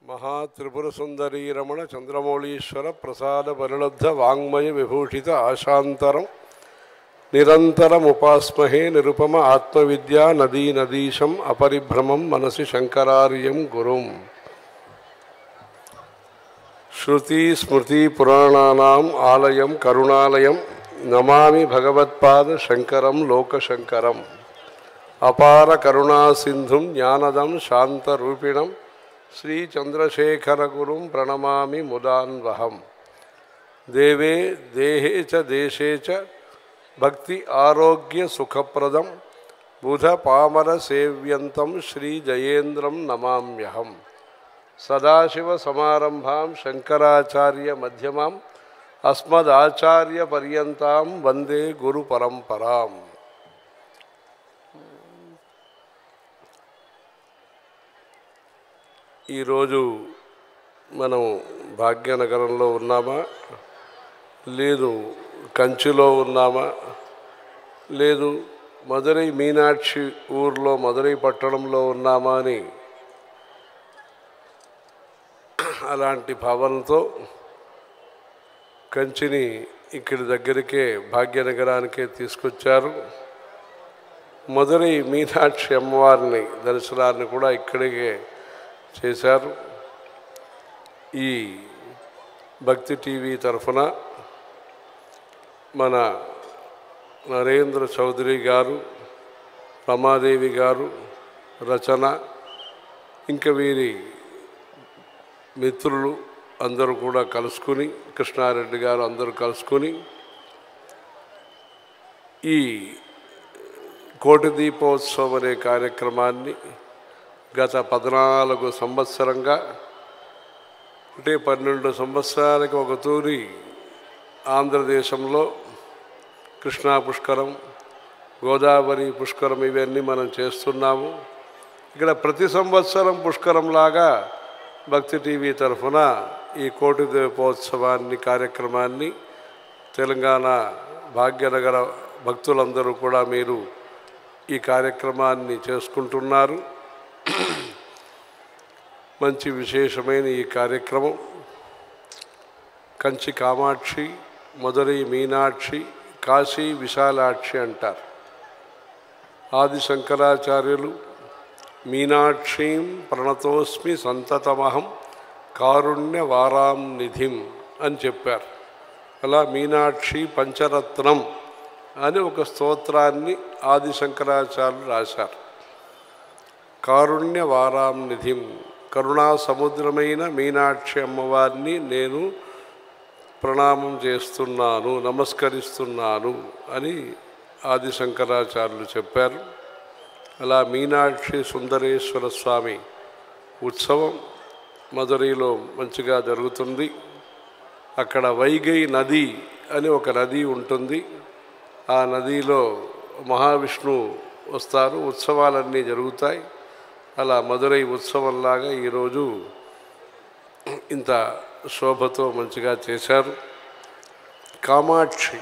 महात्रिपुरसुंदरी रमण चंद्रमौलीश्वर प्रसाद परिलब्ध वाङ्मय विभूषित आशांतरम निरंतरमुपास्महे निरुपम आत्मविद्या नदी नदीशम अपरिभ्रमं मनसि शंकरार्यं गुरुं श्रुति स्मृति पुराणानाम् आलयं करुणालयं नमामि भगवत्पाद शंकरं लोकशंकरं अपार करुणा सिंधुं ज्ञानदं शांतरूपिणं श्री चंद्रशेखर गुरुं प्रणमामि मुदान्वहम् देवे देहे च देशे च भक्ति आरोग्य सुखप्रदं बुध पामर सेव्यन्तं श्री जयेन्द्रं नमाम्यहम् सदाशिव समारंभां शंकराचार्य मध्यमाम् अस्मदाचार्य पर्यन्तां वंदे गुरु परंपराम्। ఈ రోజు మనం భాగ్యనగరంలో ఉన్నామా లేదు కంచిలో ఉన్నామా లేదు మధురై మీనాక్షి ఊర్లో మధురై పట్టణంలో ఉన్నామా అని అలాంటి భావనతో కంచిని ఇక్కడి దగ్గరికే భాగ్యనగరానికే తీసుకొచ్చారు. మధురై మీనాక్షి అమ్మవారిని దర్శనాన్ని కూడా ఇక్కడికే చేశారు. ఈ భక్తి టీవీ తరఫున మన నరేంద్ర చౌదరి గారు, రమాదేవి గారు, రచన, ఇంకా వీరి మిత్రులు అందరూ కూడా కలుసుకుని, కృష్ణారెడ్డి గారు అందరూ కలుసుకుని ఈ కోటి దీపోత్సవం అనే కార్యక్రమాన్ని గత 14 సంవత్సరంగా, అంటే 12 సంవత్సరాలకు ఒక తూరి ఆంధ్రదేశంలో కృష్ణా పుష్కరం, గోదావరి పుష్కరం ఇవన్నీ మనం చేస్తున్నాము. ఇక్కడ ప్రతి సంవత్సరం పుష్కరంలాగా భక్తి టీవీ తరఫున ఈ కోటి దీపోత్సవాన్ని కార్యక్రమాన్ని తెలంగాణ భాగ్యనగర భక్తులందరూ కూడా మీరు ఈ కార్యక్రమాన్ని చేసుకుంటున్నారు. మంచి విశేషమైన ఈ కార్యక్రమం కంచి కామాక్షి, మధురై మీనాక్షి, కాశీ విశాలాక్షి అంటారు. ఆది శంకరాచార్యులు మీనాక్షీం ప్రణతోస్మి సంతతమహం కారుణ్య వారాం నిధిం అని చెప్పారు. అలా మీనాక్షి పంచరత్నం అని ఒక స్తోత్రాన్ని ఆది శంకరాచార్యులు రాశారు. కారుణ్య వారాం నిధిం, కరుణా సముద్రమైన మీనాక్షి అమ్మవారిని నేను ప్రణామం చేస్తున్నాను, నమస్కరిస్తున్నాను అని ఆది శంకరాచార్యులు చెప్పారు. అలా మీనాక్షి సుందరేశ్వర స్వామి ఉత్సవం మధురైలో మంచిగా జరుగుతుంది. అక్కడ వైగై నది అని ఒక నది ఉంటుంది. ఆ నదిలో మహావిష్ణువు వస్తారు, ఉత్సవాలన్నీ జరుగుతాయి. అలా మధురై ఉత్సవంలాగా ఈరోజు ఇంత శోభతో మంచిగా చేశారు. కామాక్షి